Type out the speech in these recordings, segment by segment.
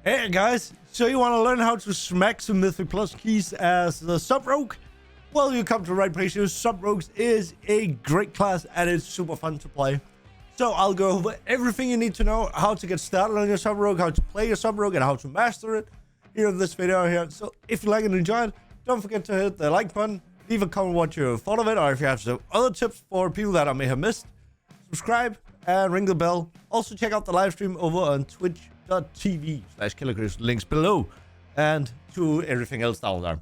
Hey guys, so you want to learn how to smack some Mythic Plus keys as the Subrogue? Well, you come to the right place here. Subrogues is a great class and it's super fun to play. So I'll go over everything you need to know, how to get started on your Subrogue, how to play your Subrogue, and how to master it here in this video here. So if you like and enjoy it, don't forget to hit the like button, leave a comment what you thought of it, or if you have some other tips for people that I may have missed, subscribe and ring the bell. Also check out the live stream over on twitch.tv/KillerChris, links below, and to everything else down there.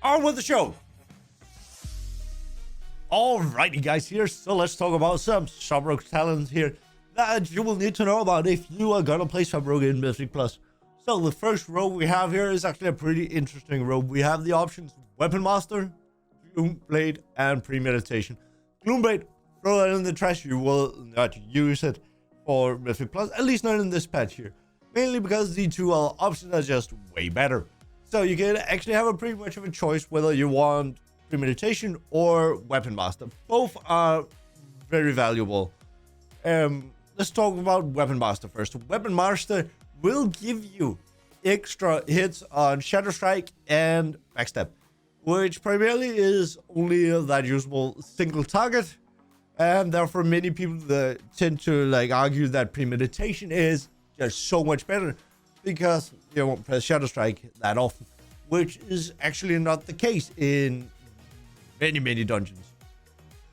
On with the show. Alrighty guys here, so let's talk about some Subrogue talents here that you will need to know about if you are gonna play Subrogue in Mythic Plus. So the first robe we have here is actually a pretty interesting robe. We have the options Weapon Master, Gloomblade, and Premeditation. Gloomblade, throw that in the trash, you will not use it for Mythic Plus, at least not in this patch here. Mainly because the two other options are just way better. So you can actually have a pretty much of a choice whether you want Premeditation or Weapon Master. Both are very valuable. Let's talk about Weapon Master first. Weapon Master will give you extra hits on Shadow Strike and Backstab, which primarily is only that usable single target. And therefore many people that tend to argue that Premeditation is just so much better because you won't press Shadow Strike that often, which is actually not the case in many dungeons.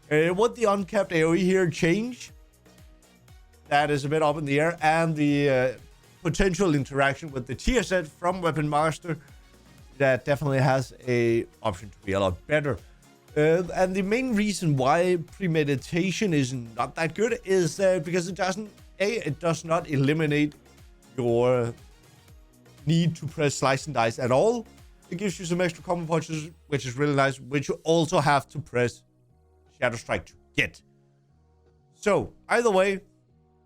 What the uncapped AoE here change, that is a bit up in the air, and the potential interaction with the tier set from Weapon Master, that definitely has a option to be a lot better. And the main reason why Premeditation is not that good is because it does not eliminate your need to press Slice and Dice at all. It gives you some extra combo punches, which is really nice, which you also have to press Shadow Strike to get. So either way,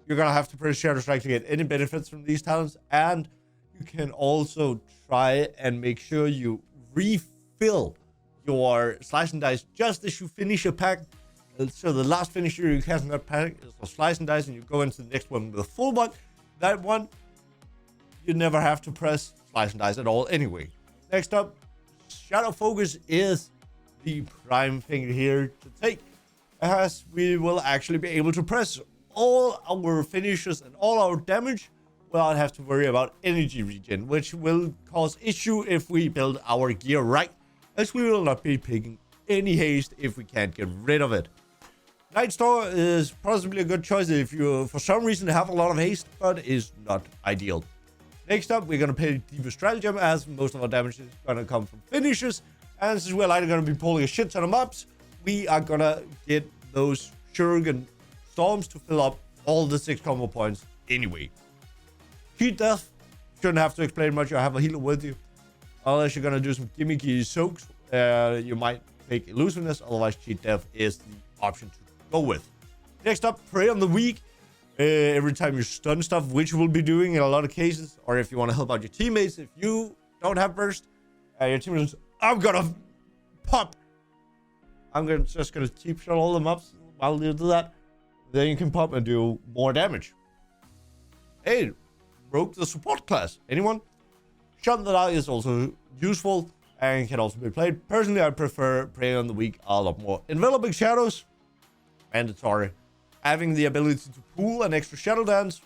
you're gonna have to press Shadow Strike to get any benefits from these talents, and you can also try and make sure you refill your Slice and Dice just as you finish a pack. So the last finisher you cast in that pack is a Slice and Dice, and you go into the next one with a full one. That one, you never have to press Slice and Dice at all anyway. Next up, Shadow Focus is the prime thing here to take, as we will actually be able to press all our finishers and all our damage without have to worry about energy regen, which will cause issue if we build our gear right, as we will not be picking any haste if we can't get rid of it. Night Star is possibly a good choice if you for some reason have a lot of haste, but is not ideal. Next up, we're going to play Deeper Stratagem, as most of our damage is going to come from finishers. And since we're likely going to be pulling a shit ton of mobs, we are going to get those Shuriken Storms to fill up all the 6 combo points anyway. Cheat Death, shouldn't have to explain much. You have a healer with you. Unless you're going to do some gimmicky soaks, you might take Elusiveness. Otherwise, Cheat Death is the option to go with. Next up, Prey on the Weak. Every time you stun stuff, which you will be doing in a lot of cases, or if you want to help out your teammates, if you don't have burst, your teammates, I'm gonna pop. Just gonna keep shot all the mobs while you do that. Then you can pop and do more damage. Hey, Rogue the support class. Anyone? Shot that out is also useful and can also be played. Personally, I prefer Prey on the Weak a lot more. Enveloping Shadows, mandatory. Having the ability to pool an extra Shadow Dance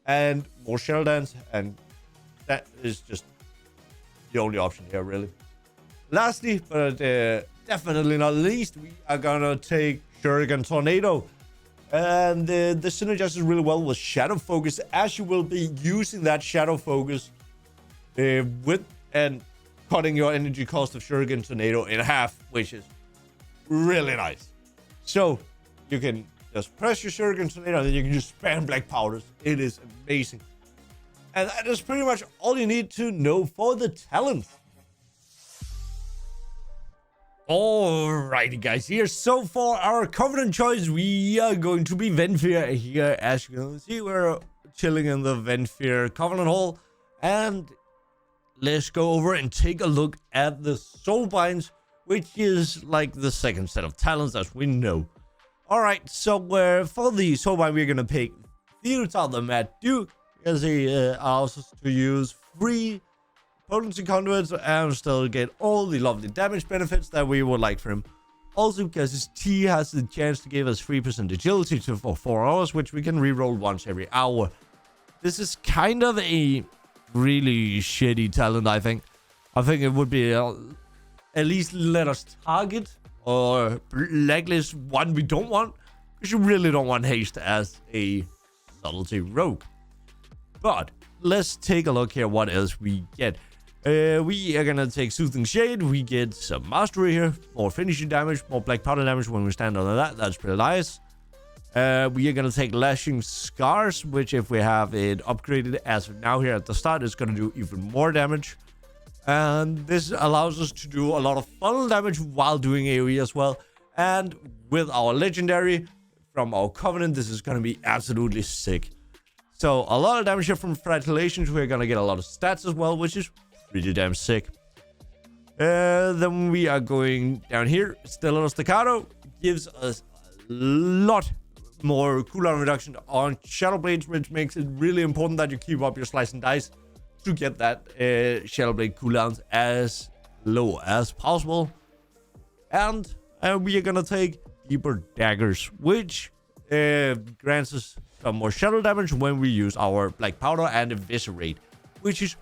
and more Shadow Dance, and that is just the only option here, really. Lastly, but definitely not least, we are gonna take Shuriken Tornado. And the synergizes really well with Shadow Focus, as you will be using that Shadow Focus with and cutting your energy cost of Shuriken Tornado in half, which is really nice. So you can just press your Shuriken Tornado and then you can just spam black powders. It is amazing. And that is pretty much all you need to know for the talents. Alrighty guys, here. So for our Covenant choice, we are going to be Venthyr here. As you can see, we're chilling in the Venthyr Covenant Hall. And let's go over and take a look at the Soulbinds, which is like the second set of talents as we know. Alright, so for the Soulbind, we're going to pick Theotar the Mad Duke, as he allows us to use free potency conduits and still get all the lovely damage benefits that we would like for him. Also, because his T has the chance to give us 3% agility for 4 hours, which we can reroll once every hour. This is kind of a really shitty talent, I think. I think it would be at least let us target or blacklist one we don't want, because you really don't want haste as a subtlety rogue. But let's take a look here what else we get. We are gonna take Soothing Shade. We get some mastery here, more finishing damage, more black powder damage when we stand under that. That's pretty nice. We are gonna take Lashing Scars, which if we have it upgraded as of now here at the start, is gonna do even more damage. And this allows us to do a lot of funnel damage while doing AoE as well. And with our legendary from our Covenant, this is gonna be absolutely sick. So a lot of damage here from Fragilizations. We're gonna get a lot of stats as well, which is really damn sick. Then we are going down here. Stellar Staccato gives us a lot more cooldown reduction on Shadow Blades, which makes it really important that you keep up your slice and dice to get that Shadow Blade cooldowns as low as possible. And we are gonna take Deeper Daggers, which grants us some more shadow damage when we use our Black Powder and Eviscerate, which is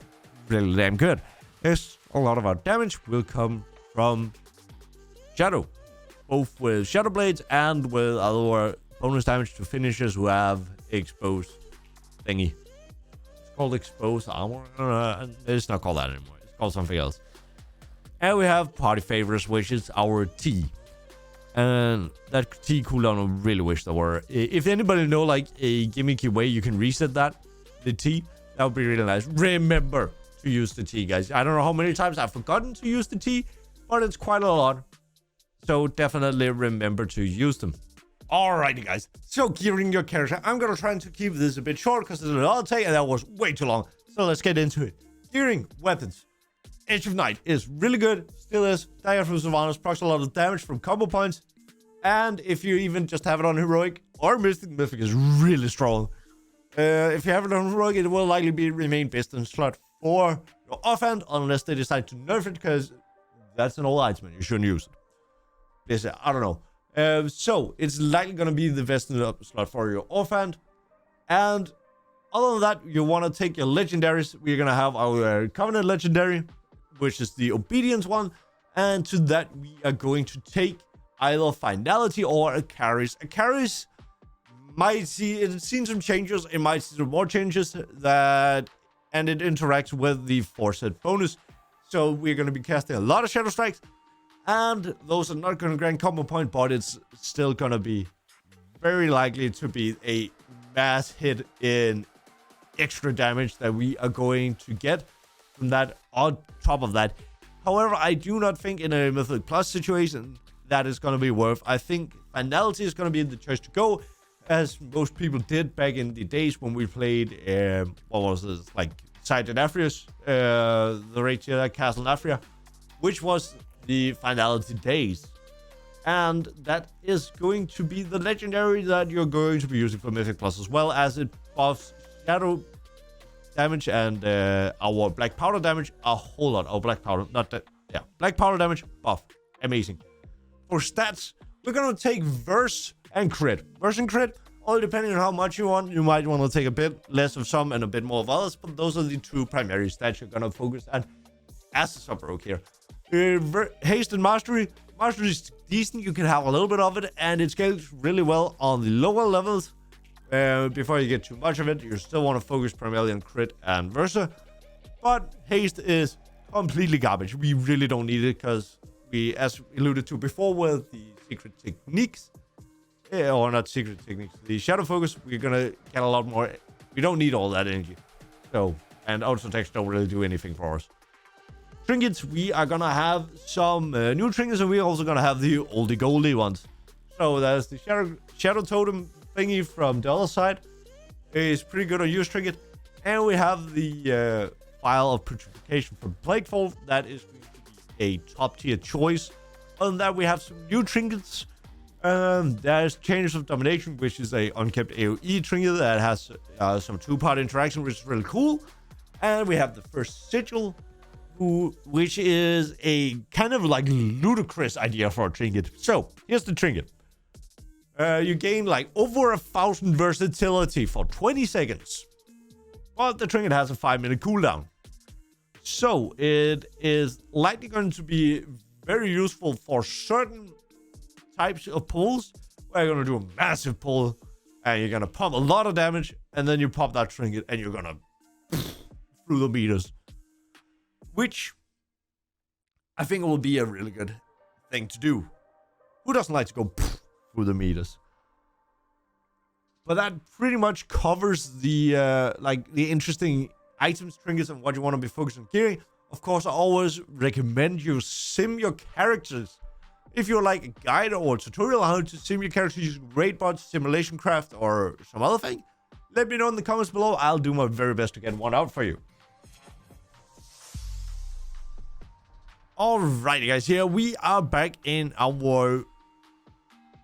really damn good. Yes, a lot of our damage will come from Shadow, both with Shadow Blades and with our bonus damage to finishers who have exposed thingy. It's called exposed armor. It's not called that anymore. It's called something else. And we have Party Favors, which is our T. And that T cooldown, I really wish there were. If anybody know like a gimmicky way you can reset that, the T, that would be really nice. Remember to use the T, guys. I don't know how many times I've forgotten to use the T, but it's quite a lot. So definitely remember to use them. Alrighty, guys. So gearing your character. I'm going to try to keep this a bit short because it's another take and that was way too long. So let's get into it. Gearing weapons. Edge of Night is really good. Still is. Dagger from Sylvanas procs a lot of damage from combo points. And if you even just have it on Heroic or Mystic, Mythic is really strong. If you have it on Heroic, it will likely remain best in slot for your offhand unless they decide to nerf it, because that's an old item and you shouldn't use it. I don't know. So it's likely going to be the best in the slot for your offhand. And other than that, you want to take your legendaries. We're going to have our Covenant legendary, which is the Obedience one. And to that, we are going to take either Finality or Acaris. Acaris might see, it's seen some changes. It might see some more changes and it interacts with the Foresight bonus. So we're going to be casting a lot of Shadow Strikes. And those are not going to grant combo point, but it's still going to be very likely to be a mass hit in extra damage that we are going to get from that on top of that. However, I do not think in a Mythic Plus situation that is going to be worth. I think Finality is going to be the choice to go, as most people did back in the days when we played, what was this, like Sight in Afrius, the Rachel Castle in Afria, which was the Finality days. And that is going to be the legendary that you're going to be using for Mythic Plus, as well as it buffs Shadow damage and our Black Powder damage a whole lot. Our Black Powder, not that, yeah, Black Powder damage buff. Amazing. For stats, we're going to take Verse and Crit. Verse and Crit, all depending on how much you want. You might want to take a bit less of some and a bit more of others, but those are the two primary stats you're going to focus on as a sub-rogue here. Haste and Mastery. Mastery is decent. You can have a little bit of it, and it scales really well on the lower levels. Before you get too much of it, you still want to focus primarily on Crit and Versa. But Haste is completely garbage. We really don't need it because we, as alluded to before with the secret techniques, or not secret techniques, the shadow focus, we're gonna get a lot more. We don't need all that energy. So, and auto attacks don't really do anything for us. Trinkets, we are gonna have some new trinkets, and we're also gonna have the oldie goldie ones. So there's the shadow totem thingy from the other side. It's pretty good on use trinket. And we have the file of petrification from Plaguefall. That is going to be a top tier choice. Other than that, we have some new trinkets. There's Changes of Domination, which is a unkept AoE trinket that has some two-part interaction, which is really cool. And we have the first sigil, which is a kind of like ludicrous idea for a trinket. So here's the trinket. You gain like over 1,000 versatility for 20 seconds. But the trinket has a 5-minute cooldown. So it is likely going to be very useful for certain types of pulls, where you're going to do a massive pull and you're going to pump a lot of damage, and then you pop that trinket and you're going to through the meters, which I think will be a really good thing to do. Who doesn't like to go through the meters? But that pretty much covers the the interesting items, trinkets, and what you want to be focused on gearing. Of course, I always recommend you sim your characters. If you're like a guide or a tutorial on how to sim your characters using raid bots, simulation craft, or some other thing, let me know in the comments below. I'll do my very best to get one out for you. Alrighty, guys, here we are back in our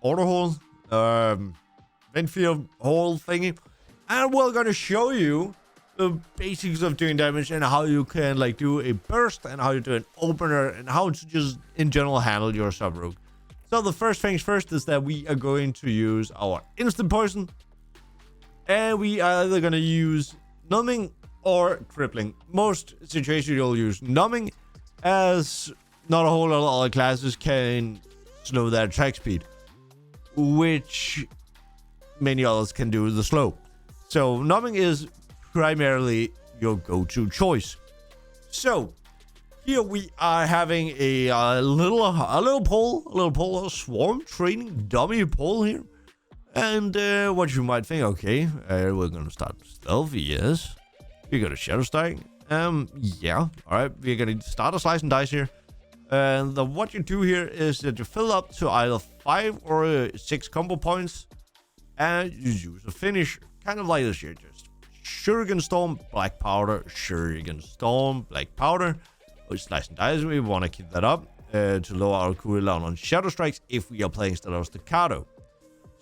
order hall, Ventfield hall thingy, and we're gonna show you the basics of doing damage and how you can like do a burst and how you do an opener and how to just in general handle your subrogue. So the first things first is that we are going to use our instant poison, and we are either gonna use numbing or crippling. Most situations you'll use numbing, as not a whole lot of other classes can slow their attack speed, which many others can do the slow. So numbing is primarily your go-to choice. So here we are having a little poll, a swarm training dummy poll here. And what you might think, okay, we're gonna start stealthy, yes. We're gonna shadow strike. Yeah, all right, we're gonna start a slice and dice here. And what you do here is that you fill up to either 5 or 6 combo points, and you use a finish, kind of like this here, just Shuriken Storm, Black Powder, Shuriken Storm, Black Powder. With slice and dice, we want to keep that up to lower our cooldown on shadow strikes if we are playing Stellar Staccato.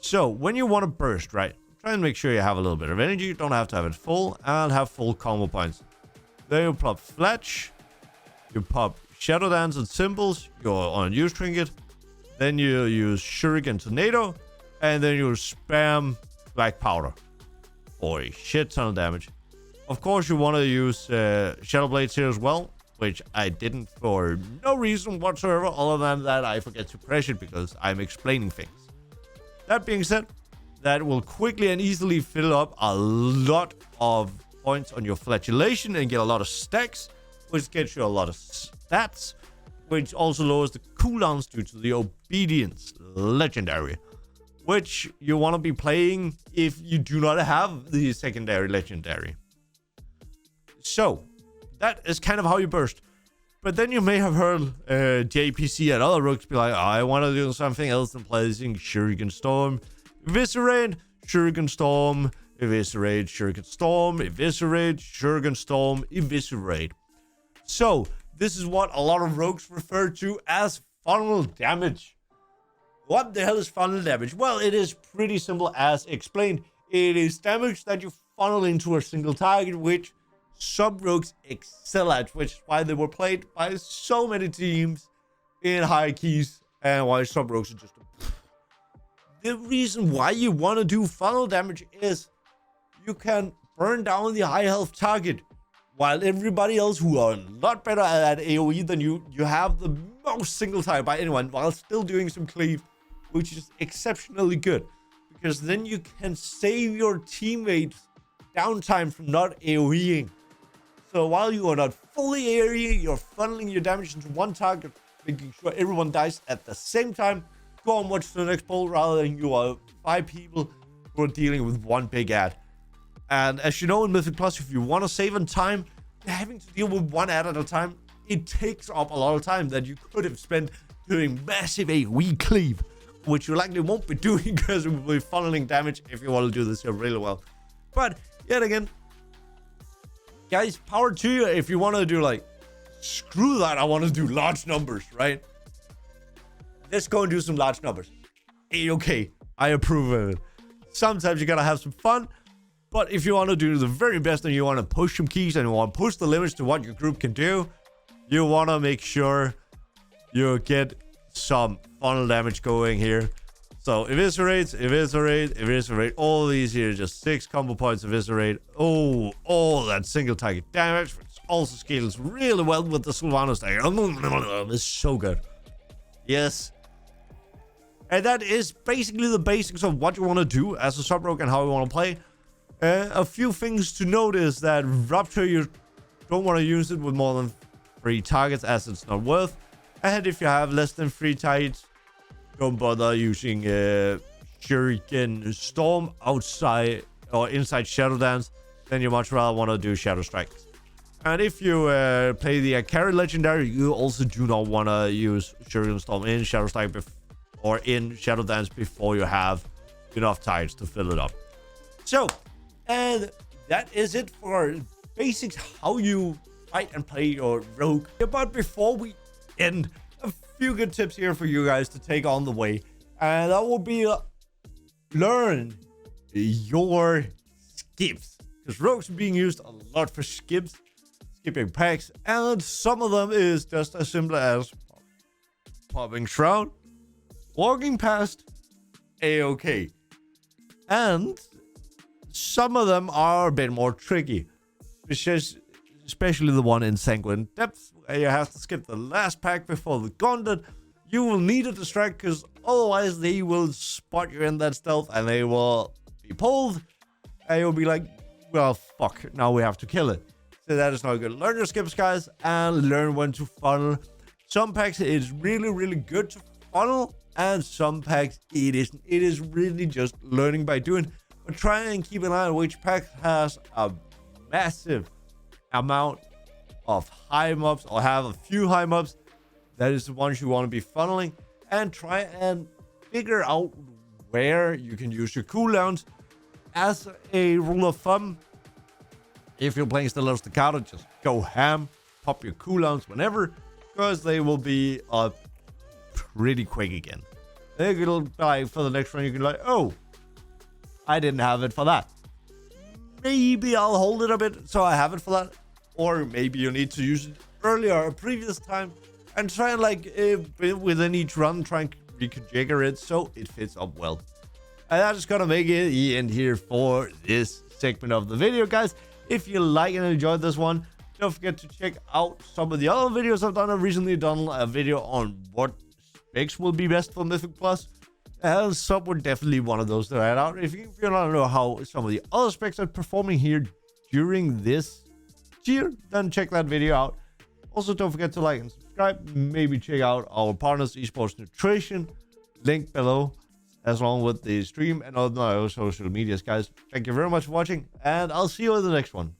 So when you want to burst, right, try and make sure you have a little bit of energy. You don't have to have it full, and have full combo points. Then you pop Fletch, you pop Shadow Dance and Symbols, your unused trinket. Then you use Shuriken Tornado, and then you spam Black Powder for a shit ton of damage. Of course, you want to use Shadow Blades here as well, which I didn't for no reason whatsoever, other than that I forget to press it because I'm explaining things. That being said, that will quickly and easily fill up a lot of points on your flagellation and get a lot of stacks, which gets you a lot of stats, which also lowers the cooldowns due to the obedience legendary, which you want to be playing if you do not have the secondary legendary. So that is kind of how you burst. But then you may have heard JPC and other rogues be like, oh, I want to do something else than playing Shuriken Storm, Eviscerate, Shuriken Storm, Eviscerate, Shuriken Storm, Eviscerate, Shuriken Storm, Eviscerate. So this is what a lot of rogues refer to as funnel damage. What the hell is funnel damage? Well, it is pretty simple as explained. It is damage that you funnel into a single target, which sub-rogues excel at, which is why they were played by so many teams in high keys, and why sub-rogues are just... The reason why you want to do funnel damage is you can burn down the high health target, while everybody else who are a lot better at AoE than you have the most single target by anyone, while still doing some cleave, which is exceptionally good, because then you can save your teammates downtime from not AoEing. So while you are not fully AoEing, you're funneling your damage into one target, making sure everyone dies at the same time. Go and watch the next poll, rather than you are 5 people who are dealing with one big ad. And as you know, in Mythic Plus, if you want to save on time, having to deal with one ad at a time, it takes up a lot of time that you could have spent doing massive AoE cleave, which you likely won't be doing because it will be funneling damage if you want to do this here really well. But yet again, guys, power to you if you want to do like, screw that, I want to do large numbers, right? Let's go and do some large numbers. A-okay. I approve of it. Sometimes you gotta have some fun, but if you want to do the very best and you want to push some keys and you want to push the limits to what your group can do, you want to make sure you get some funnel damage going here. So eviscerate, all these here, just 6 combo points eviscerate. Oh, that single target damage, which also scales really well with the Sylvanas dagger. It's so good. Yes. And that is basically the basics of what you want to do as a sub rogue and how you want to play. A few things to note is that Rupture, you don't want to use it with more than 3 targets as it's not worth. And if you have less than 3 targets, don't bother using Shuriken Storm outside or inside Shadowlands. Then you much rather want to do Shadow Strikes. And if you play the carry legendary, you also do not want to use Shuriken Storm in Shadow Strike or in Shadowlands before you have enough targets to fill it up. So, and that is it for basics how you fight and play your rogue. But before we end, a few good tips here for you guys to take on the way. And that will be learn your skips. Because rogues are being used a lot for skips, skipping packs, and some of them is just as simple as popping Shroud, walking past, A-okay. And some of them are a bit more tricky, especially the one in Sanguine Depths, where you have to skip the last pack before the Gauntlet. You will need a distract, because otherwise they will spot you in that stealth and they will be pulled, and you'll be like, well, fuck, now we have to kill it. So that is not good. Learn your skips, guys, and learn when to funnel. Some packs it is really, really good to funnel, and some packs it isn't. It is really just learning by doing. But try and keep an eye on which pack has a massive amount of high mobs or have a few high mobs. That is the ones you want to be funneling, and try and figure out where you can use your cooldowns. As a rule of thumb, if you're playing Stellar Staccato, just go ham, pop your cooldowns whenever, because they will be up pretty quick again. Then you'll die for the next run. You can be like, oh, I didn't have it for that. Maybe I'll hold it a bit so I have it for that. Or maybe you need to use it earlier or previous time, and try and like within each run, try and reconfigure it so it fits up well. And that is gonna make it the end here for this segment of the video, guys. If you like and enjoyed this one, don't forget to check out some of the other videos I've done. I've recently done a video on what specs will be best for Mythic Plus. And some were definitely one of those that I had out. If you want to know how some of the other specs are performing here during this tier, then check that video out. Also, don't forget to like and subscribe. Maybe check out our partners, Esports Nutrition. Link below, as long with the stream and all my social medias, guys. Thank you very much for watching, and I'll see you in the next one.